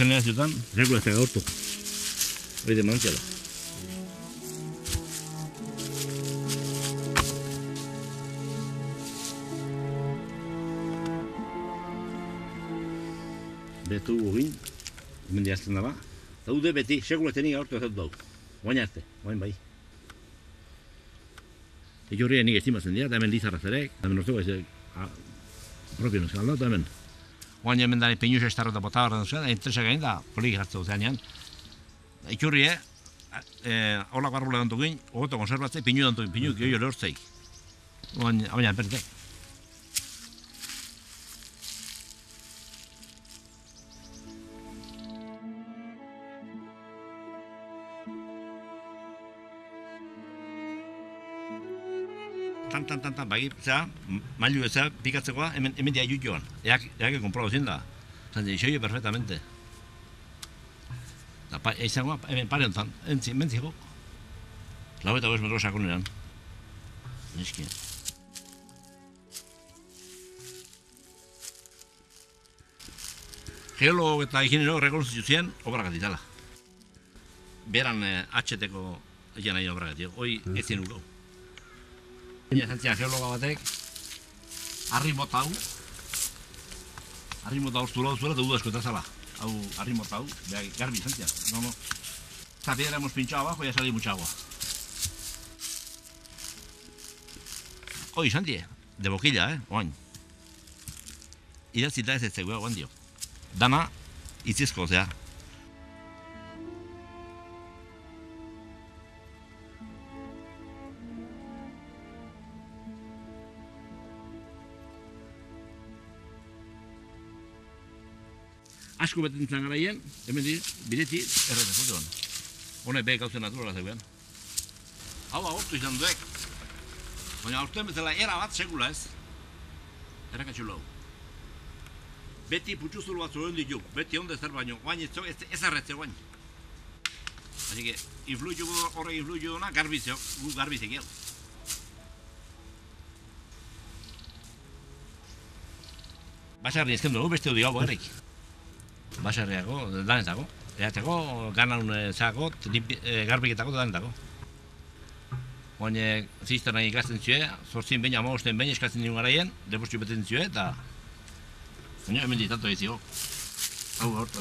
generazioetan, sekula ez da gaurtu. Hori de mantxela. Betu gugin, hemendik azten daba. Daude beti, sekula ez denik gaurtu ez dut dau. Oain arte, oain bai. Eki horrean nik estimatzen dira, eta hemen lizarra zerek, eta hemen ortego ez propio nuzkan da, eta hemen. Oain hemen dara peinuz estarro eta botabarra nuzkan, entresak gain da, polik hartza duzean. Eki horri, horlako arrula dantu gin, ogoto konservatzei, peinu dantu gin, peinu gehiago lehortzeik. Oain alpertek. Tan, bagi, mailu eza, pikatzekoa, hemen dia jut joan. Eak comprado zen da. Zan, xoio perfectamente. Eizangoa, hemen pare ontan, mentziko. Lau eta 5 metro sakoneran. Neski. Geologo eta higienero rekonozitu ziren, obrak atitala. Beran HT-ko egin nahi obrak atitala. Hoi ez zien urau. Zantzia geologa batek, harri mota hau zuela eta uda asko eta zala. Hau harri mota hau, garbi zantzia. Esta piedra hemos pinchado abajo y ha salido mucha agua. Hoi zantzia, de boquilla, oain. Idatzita ez zegoa oain dio. Dana, itzizko, ozea. Asko betentzen garaien, hemen bideti errete zutean. Hone behek gauzen naturala zegoen. Hau agortu izan duek. Baina aurten bezala era bat sekula ez. Erakatxu lau. Beti putxuzulu bat zuen ditu, beti onde zer baino, oain ez erretze oain. Así que, influyu horrek influyu duna, garbizio, gu garbizek jau. Basarri ezken dugu, beste du digago errik. Basarriako, danetako. Erateko, ganan zakot, garbiketako danetako. Oain zisterna ikasten zue, 8 behin, 15 behin eskatzen nion garaien, depostio beten zue, eta hemen ditatu ez zigo. Hau gaurtu,